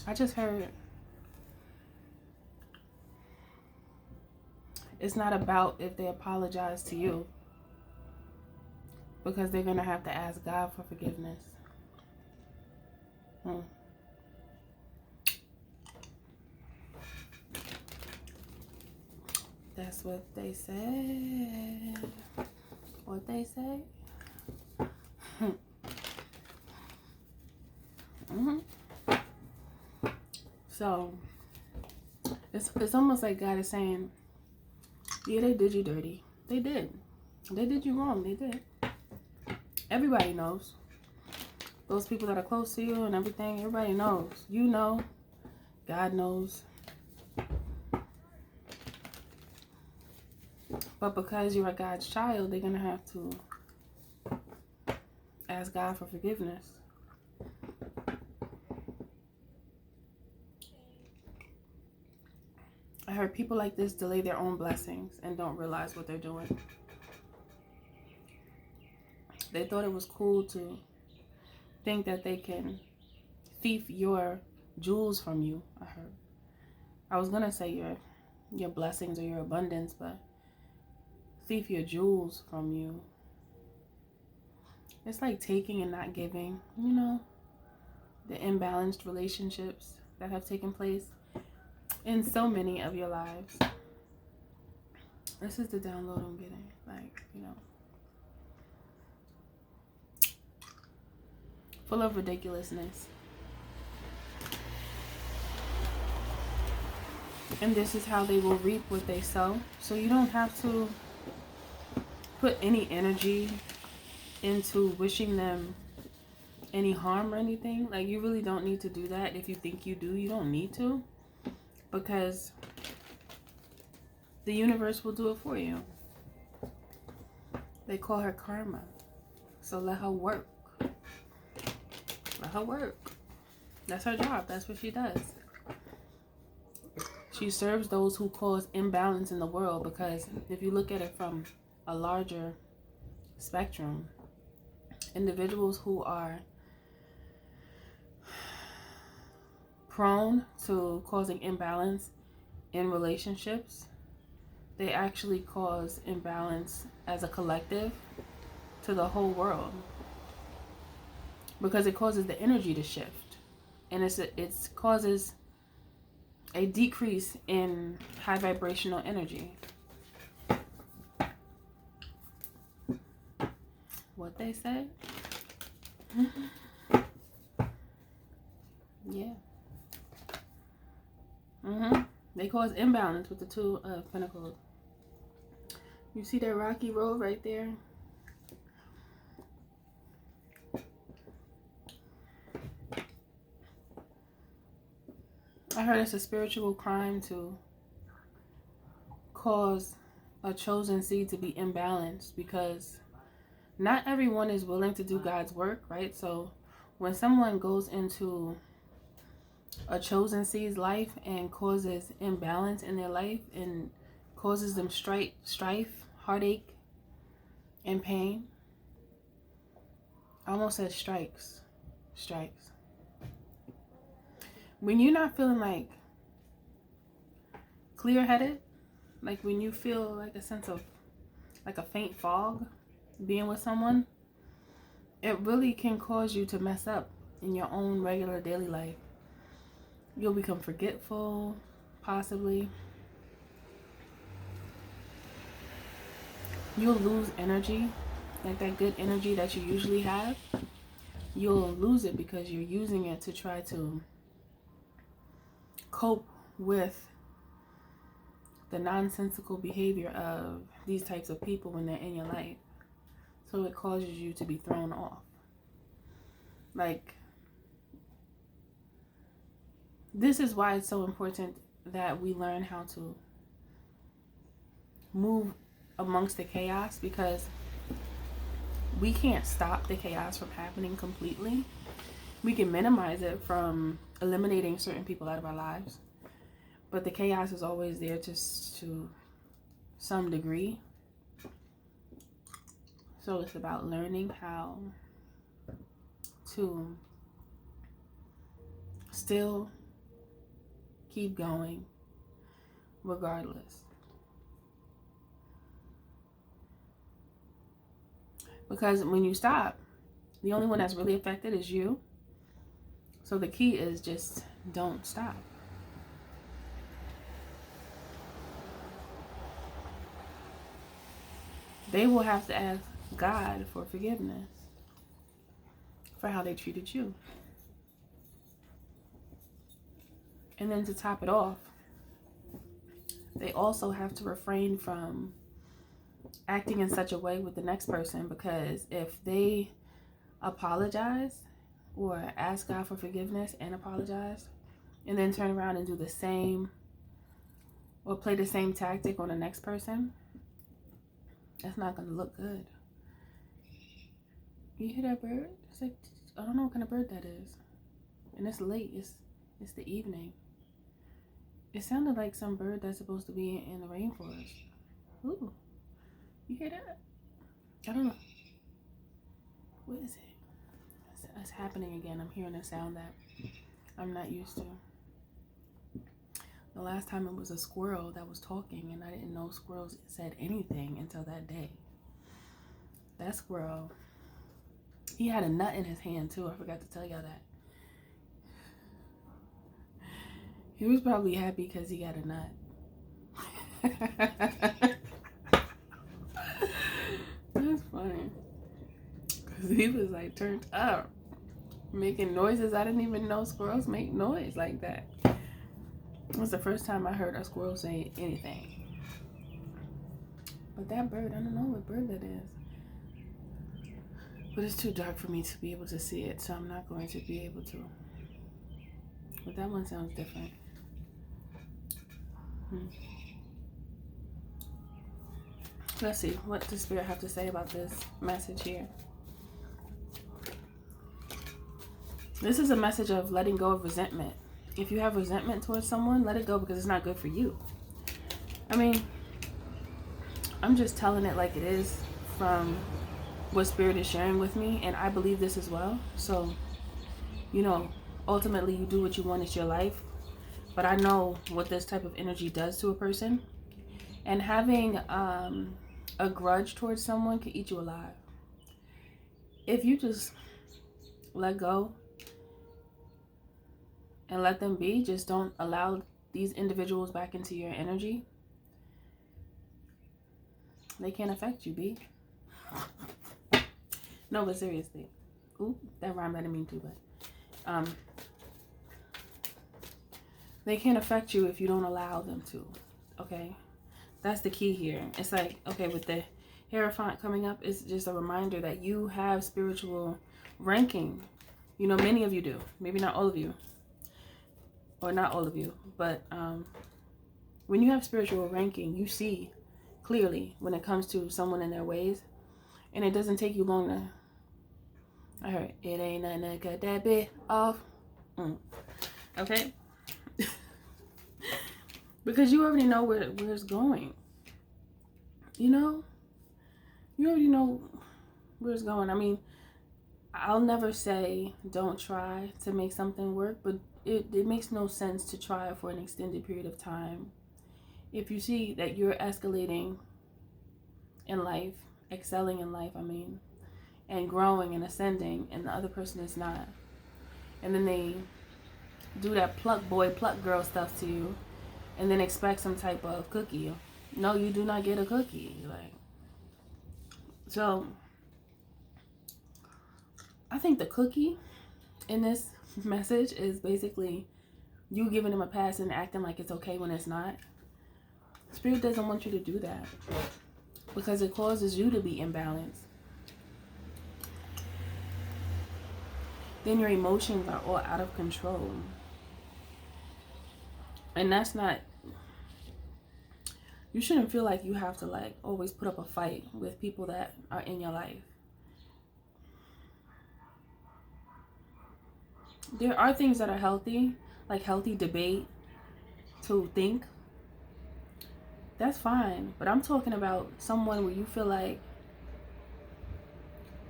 I just heard it's not about if they apologize to you, because they're going to have to ask God for forgiveness. That's what they said. What they say? So it's almost like God is saying, yeah, they did you dirty. They did. They did you wrong. They did. Everybody knows. Those people that are close to you and everything, everybody knows. You know. God knows. But because you're a God's child, they're going to have to ask God for forgiveness. I heard people like this delay their own blessings and don't realize what they're doing. They thought it was cool to think that they can thief your jewels from you, I heard. I was going to say your blessings or your abundance, but thief your jewels from you. It's like taking and not giving, you know, the imbalanced relationships that have taken place in so many of your lives. This is the download I'm getting, like, you know, full of ridiculousness. And this is how they will reap what they sow. So you don't have to put any energy into wishing them any harm or anything. Like, you really don't need to do that. If you think you do, you don't need to, because the universe will do it for you. They call her karma. So let her work. Let her work. That's her job. That's what she does. She serves those who cause imbalance in the world, because if you look at it from a larger spectrum, individuals who are prone to causing imbalance in relationships, they actually cause imbalance as a collective to the whole world, because it causes the energy to shift, and it causes a decrease in high vibrational energy. What they say? Yeah. They cause imbalance with the Two of Pentacles. You see that rocky road right there? I heard it's a spiritual crime to cause a chosen seed to be imbalanced, because not everyone is willing to do God's work, right? So when someone goes into a chosen seed's life and causes imbalance in their life and causes them strife, heartache, and pain, I almost said strikes. When you're not feeling like clear-headed, like when you feel like a sense of like a faint fog being with someone, it really can cause you to mess up in your own regular daily life. You'll become forgetful, possibly. You'll lose energy, like that good energy that you usually have. You'll lose it because you're using it to try to cope with the nonsensical behavior of these types of people when they're in your life. So it causes you to be thrown off. Like, this is why it's so important that we learn how to move amongst the chaos, because we can't stop the chaos from happening completely. We can minimize it from eliminating certain people out of our lives, but the chaos is always there to some degree. So it's about learning how to still keep going regardless. Because when you stop, the only one that's really affected is you. So the key is just don't stop. They will have to ask God for forgiveness for how they treated you. And then to top it off, they also have to refrain from acting in such a way with the next person, because if they apologize or ask God for forgiveness and apologize and then turn around and do the same or play the same tactic on the next person, that's not going to look good. You hear that bird? It's like, I don't know what kind of bird that is. And it's late. It's the evening. It sounded like some bird that's supposed to be in the rainforest. Ooh. You hear that? I don't know. What is it? It's happening again. I'm hearing a sound that I'm not used to. The last time it was a squirrel that was talking, and I didn't know squirrels said anything until that day. That squirrel, he had a nut in his hand too. I forgot to tell y'all that. He was probably happy because he got a nut. That's funny. Because he was like turned up, making noises. I didn't even know squirrels make noise like that. It was the first time I heard a squirrel say anything. But that bird, I don't know what bird that is. But it's too dark for me to be able to see it, so I'm not going to be able to. But that one sounds different. Let's see, what does Spirit have to say about this message here? This is a message of letting go of resentment. If you have resentment towards someone, let it go, because it's not good for you. I mean, I'm just telling it like it is from what Spirit is sharing with me, and I believe this as well. So, you know, ultimately you do what you want. It's your life. But I know what this type of energy does to a person. And having a grudge towards someone can eat you alive. If you just let go and let them be, just don't allow these individuals back into your energy, they can't affect you, B. No, but seriously. Ooh, that rhymed. I didn't mean to, but they can't affect you if you don't allow them to. Okay? That's the key here. It's like, okay, with the Hierophant coming up, it's just a reminder that you have spiritual ranking. You know, many of you do. Maybe not all of you. Or not all of you. But when you have spiritual ranking, you see clearly when it comes to someone and their ways. And it doesn't take you long to... I heard, it ain't nothing that cut that bit off. Okay? Because you already know where it's going. You know? You already know where it's going. I mean, I'll never say don't try to make something work, but it makes no sense to try for an extended period of time. If you see that you're escalating in life, excelling in life, I mean, and growing and ascending, and the other person is not, and then they do that pluck boy, pluck girl stuff to you, and then expect some type of cookie. No, you do not get a cookie. Like, so I think the cookie in this message is basically you giving them a pass and acting like it's okay when it's not. Spirit doesn't want you to do that, because it causes you to be imbalanced. Then your emotions are all out of control. And that's not... You shouldn't feel like you have to like always put up a fight with people that are in your life. There are things that are healthy, like healthy debate, to think. That's fine. But I'm talking about someone where you feel like...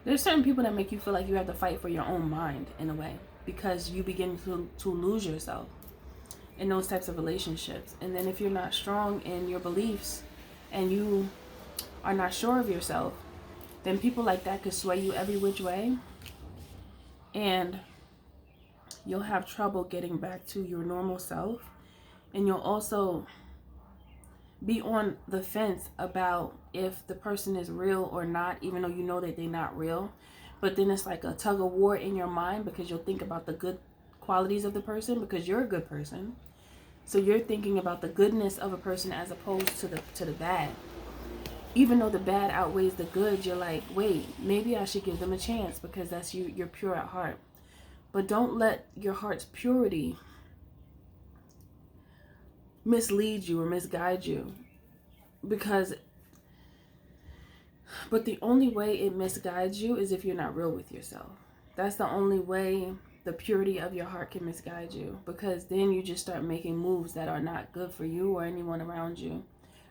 There's certain people that make you feel like you have to fight for your own mind in a way, because you begin to lose yourself. in those types of relationships. And then if you're not strong in your beliefs and you are not sure of yourself, then people like that could sway you every which way, and you'll have trouble getting back to your normal self. And you'll also be on the fence about if the person is real or not, even though you know that they're not real. But then it's like a tug of war in your mind, because you'll think about the good qualities of the person, because you're a good person. So you're thinking about the goodness of a person as opposed to the bad. Even though the bad outweighs the good, you're like, wait, maybe I should give them a chance, because that's you. You're pure at heart. But don't let your heart's purity mislead you or misguide you, but the only way it misguides you is if you're not real with yourself. That's the only way the purity of your heart can misguide you, because then you just start making moves that are not good for you or anyone around you,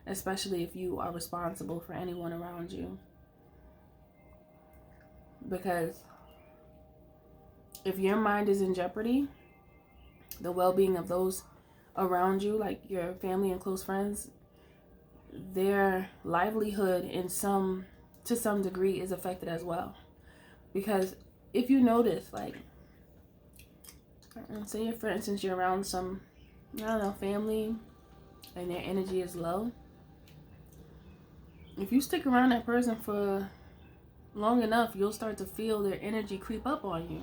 especially if you are responsible for anyone around you. Because if your mind is in jeopardy, the well-being of those around you, like your family and close friends, their livelihood to some degree is affected as well. Because if you notice, like, say for instance you're around some, I don't know, family, and their energy is low, if you stick around that person for long enough, you'll start to feel their energy creep up on you.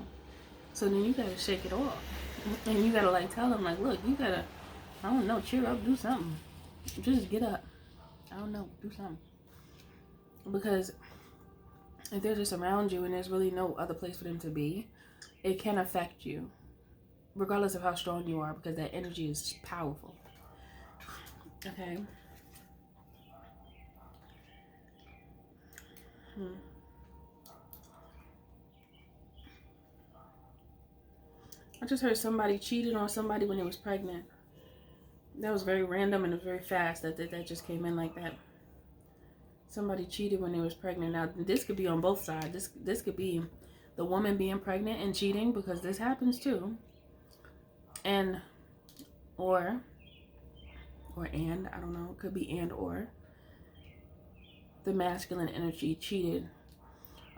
So then you gotta shake it off, and you gotta like tell them, like, look, you gotta, I don't know, cheer up, do something, just get up, I don't know, do something. Because if they're just around you and there's really no other place for them to be, it can affect you regardless of how strong you are, because that energy is powerful. Okay. I just heard somebody cheated on somebody when they was pregnant. That was very random, and it was very fast that just came in like that. Somebody cheated when they was pregnant. Now, this could be on both sides. This could be the woman being pregnant and cheating, because this happens too. And, or and, I don't know, it could be and or the masculine energy cheated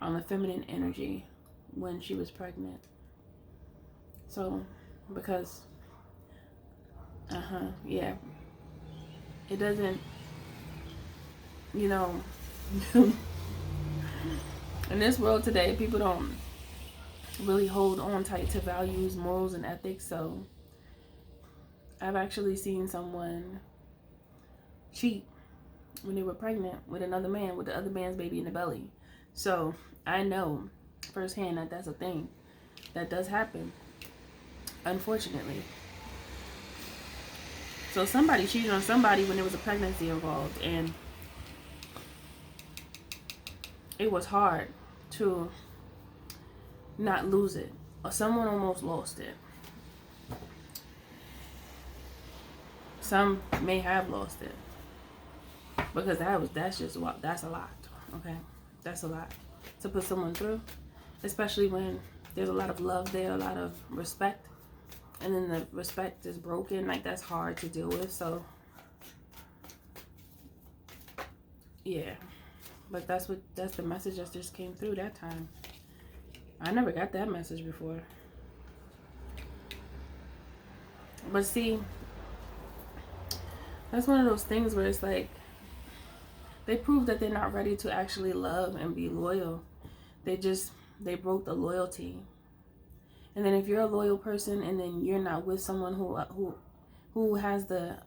on the feminine energy when she was pregnant. So, because, yeah, it doesn't, you know, in this world today, people don't really hold on tight to values, morals, and ethics. So I've actually seen someone cheat when they were pregnant with another man, with the other man's baby in the belly. So I know firsthand that that's a thing that does happen, unfortunately. So somebody cheated on somebody when there was a pregnancy involved, and it was hard to not lose it, or someone almost lost it. Some may have lost it, because that's a lot. Okay, that's a lot to put someone through, especially when there's a lot of love there, a lot of respect, and then the respect is broken. Like, that's hard to deal with. So yeah, but that's the message that just came through that time. I never got that message before. But see, that's one of those things where it's like, they prove that they're not ready to actually love and be loyal. They broke the loyalty. And then if you're a loyal person and then you're not with someone who has the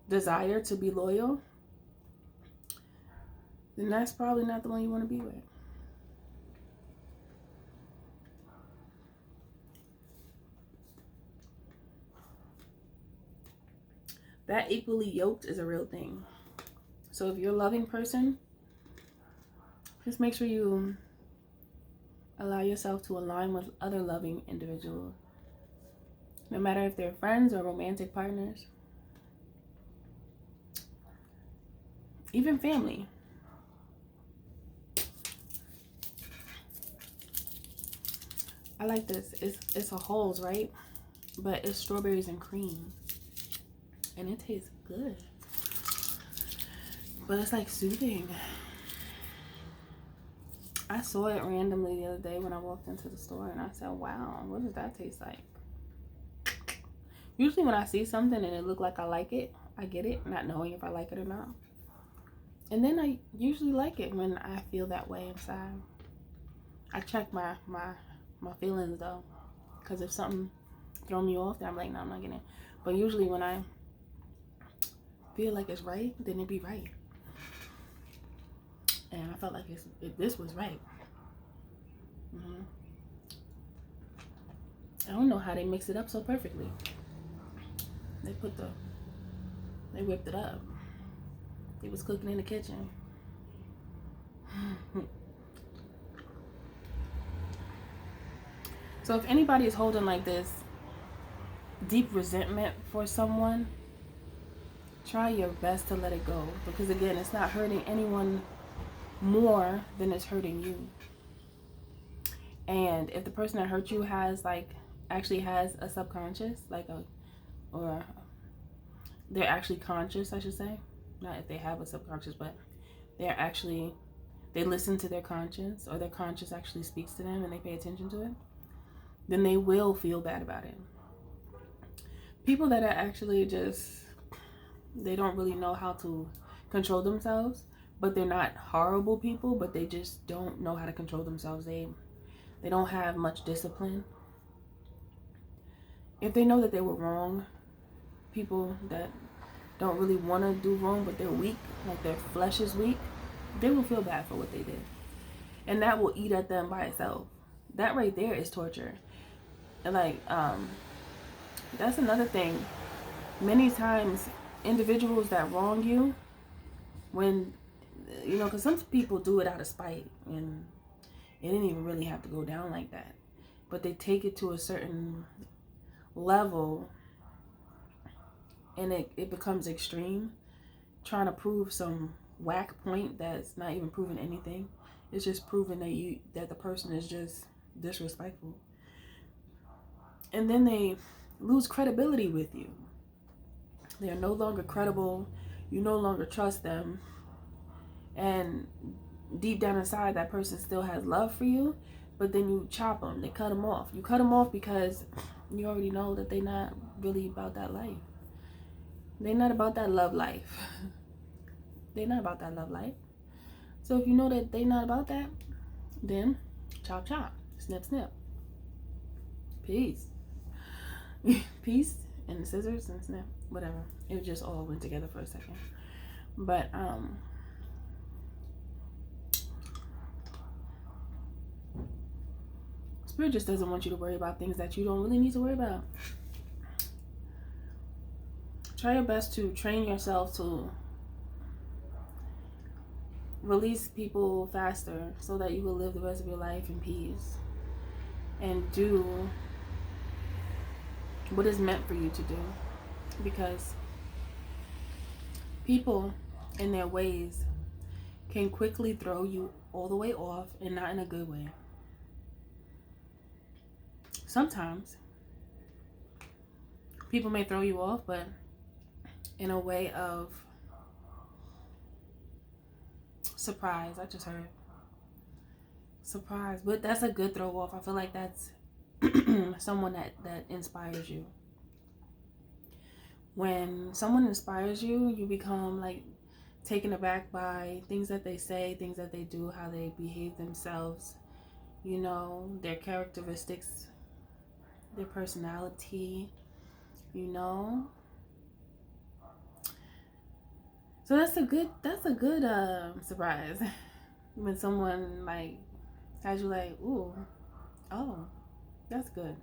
desire to be loyal, then that's probably not the one you want to be with. That equally yoked is a real thing. So if you're a loving person, just make sure you allow yourself to align with other loving individuals, no matter if they're friends or romantic partners, even family. I like this. It's a Halls, right? But it's strawberries and cream. And it tastes good. But it's like soothing. I saw it randomly the other day when I walked into the store and I said, wow, what does that taste like? Usually when I see something and it look like I like it, I get it, not knowing if I like it or not. And then I usually like it when I feel that way inside. I check my feelings though. Because if something throw me off, then I'm like, no, I'm not getting it. But usually when I feel like it's right, then it be right. And I felt like this was right. I don't know how they mix it up so perfectly. They whipped it up. They was cooking in the kitchen. So if anybody is holding like this deep resentment for someone, try your best to let it go. Because again, it's not hurting anyone more than it's hurting you. And if the person that hurt you has actually has a subconscious, or they're actually conscious, I should say. Not if they have a subconscious, but they listen to their conscience, or their conscience actually speaks to them and they pay attention to it, then they will feel bad about it. People that are actually they don't really know how to control themselves, but they're not horrible people, but they just don't know how to control themselves. They don't have much discipline. If they know that they were wrong, people that don't really want to do wrong, but they're weak, like their flesh is weak, they will feel bad for what they did. And that will eat at them by itself. That right there is torture. And that's another thing. Many times, individuals that wrong you, when, because some people do it out of spite, and it didn't even really have to go down like that. But they take it to a certain level, and it becomes extreme, trying to prove some whack point that's not even proving anything. It's just proving that the person is just disrespectful. And then they lose credibility with you. They are no longer credible. You no longer trust them. And deep down inside, that person still has love for you, but then you chop them. They cut them off. You cut them off because you already know that they're not really about that life. They're not about that love life. They're not about that love life. So if you know that they're not about that, then chop, chop, snip, snip. Peace. Peace and the scissors and snip, whatever. It just all went together for a second. But Spirit just doesn't want you to worry about things that you don't really need to worry about. Try your best to train yourself to release people faster so that you will live the rest of your life in peace and do what is meant for you to do. Because people in their ways can quickly throw you all the way off, and not in a good way. Sometimes people may throw you off, but in a way of surprise. I just heard surprise, but that's a good throw off. I feel like that's someone that inspires you. When someone inspires you, you become taken aback by things that they say, things that they do, how they behave themselves, their characteristics, their personality, So that's a good surprise. When someone has you ooh, oh, that's good.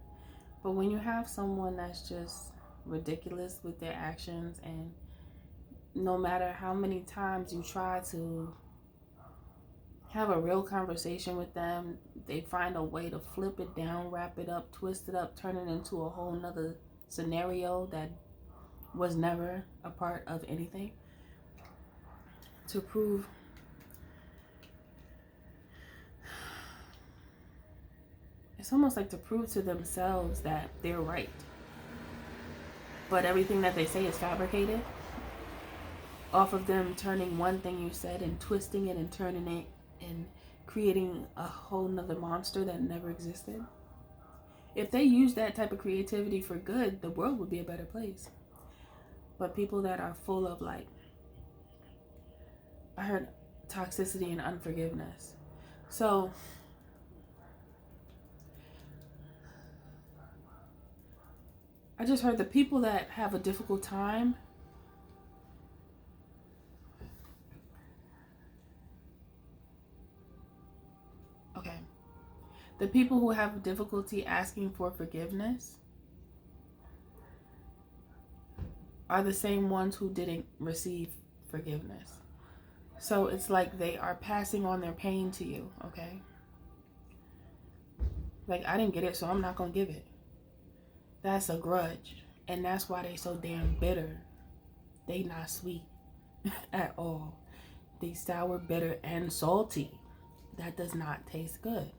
But when you have someone that's just ridiculous with their actions, and no matter how many times you try to have a real conversation with them, they find a way to flip it down, wrap it up, twist it up, turn it into a whole nother scenario that was never a part of anything, to prove it's almost like to prove to themselves that they're right. But everything that they say is fabricated off of them turning one thing you said and twisting it and turning it and creating a whole nother monster that never existed. If they use that type of creativity for good, the world would be a better place. But people that are full of, like, I heard toxicity and unforgiveness. So I just heard the people that have a difficult time, okay, the people who have difficulty asking for forgiveness are the same ones who didn't receive forgiveness. So it's like they are passing on their pain to you, okay? Like, I didn't get it, so I'm not gonna give it. That's a grudge. And that's why they so damn bitter. They not sweet at all. They sour, bitter, and salty. That does not taste good.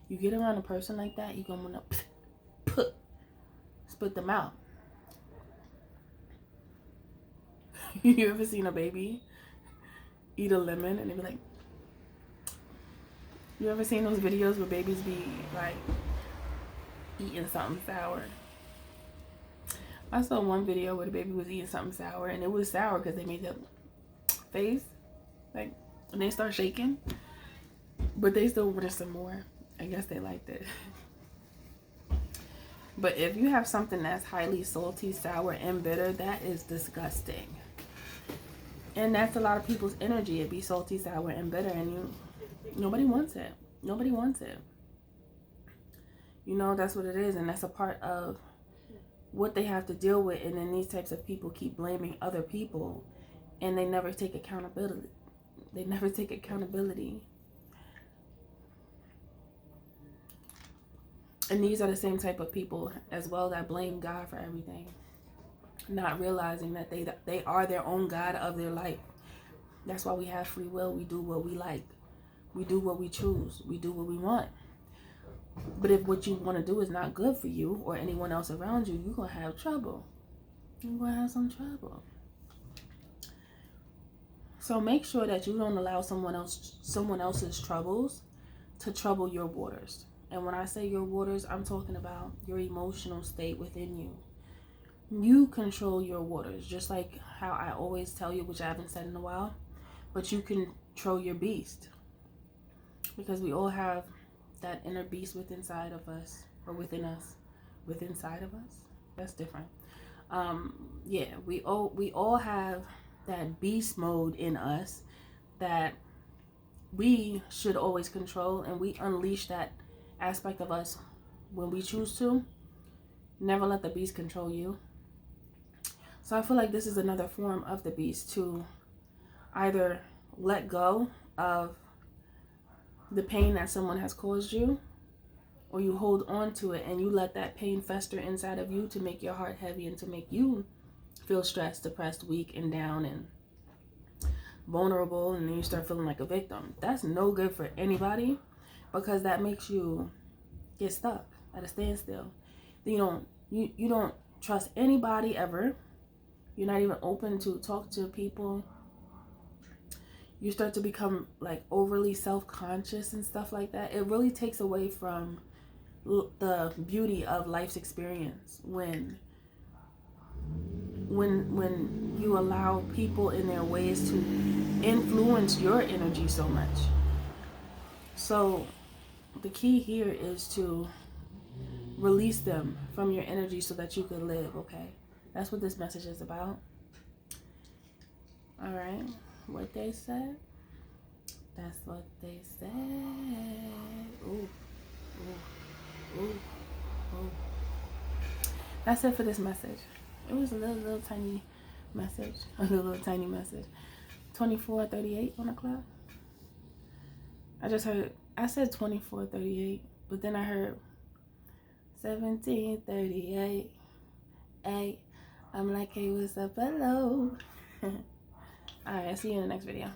You get around a person like that, you're gonna wanna spit them out. You ever seen a baby eat a lemon and they be like, you ever seen those videos where babies be like eating something sour? I saw one video where the baby was eating something sour, and it was sour because they made that face, like, and they start shaking, but they still wanted some more. I guess they liked it. But if you have something that's highly salty, sour, and bitter, that is disgusting. And that's a lot of people's energy. It be salty, sour, and bitter, and nobody wants it. Nobody wants it. You know, that's what it is, and that's a part of what they have to deal with. And then these types of people keep blaming other people, and they never take accountability. They never take accountability. And these are the same type of people as well that blame God for everything, not realizing that they are their own God of their life. That's why we have free will. We do what we like. We do what we choose. We do what we want. But if what you want to do is not good for you or anyone else around you, you're going to have trouble. You're going to have some trouble. So make sure that you don't allow someone else's troubles to trouble your waters. And when I say your waters, I'm talking about your emotional state within you. You control your waters, just like how I always tell you, which I haven't said in a while, but you control your beast. Because we all have that inner beast within inside of us, or within us, inside of us. That's different. Yeah, we all have that beast mode in us that we should always control, and we unleash that aspect of us when we choose to. Never let the beast control you. So I feel like this is another form of the beast, to either let go of the pain that someone has caused you, or you hold on to it and you let that pain fester inside of you to make your heart heavy and to make you feel stressed, depressed, weak, and down, and vulnerable, and then you start feeling like a victim. That's no good for anybody, because that makes you get stuck at a standstill. You don't trust anybody ever. You're not even open to talk to people. You start to become like overly self-conscious and stuff like that. It really takes away from the beauty of life's experience when you allow people in their ways to influence your energy so much. So the key here is to release them from your energy so that you can live, okay? That's what this message is about. All right. What they said? That's what they said. Ooh. Ooh. Ooh. Ooh. That's it for this message. It was a little tiny message. A little tiny message. 24:38 on the clock. I said 24:38, but then I heard 17:38. Hey, I'm like, hey, what's up? Hello. Alright, I'll see you in the next video.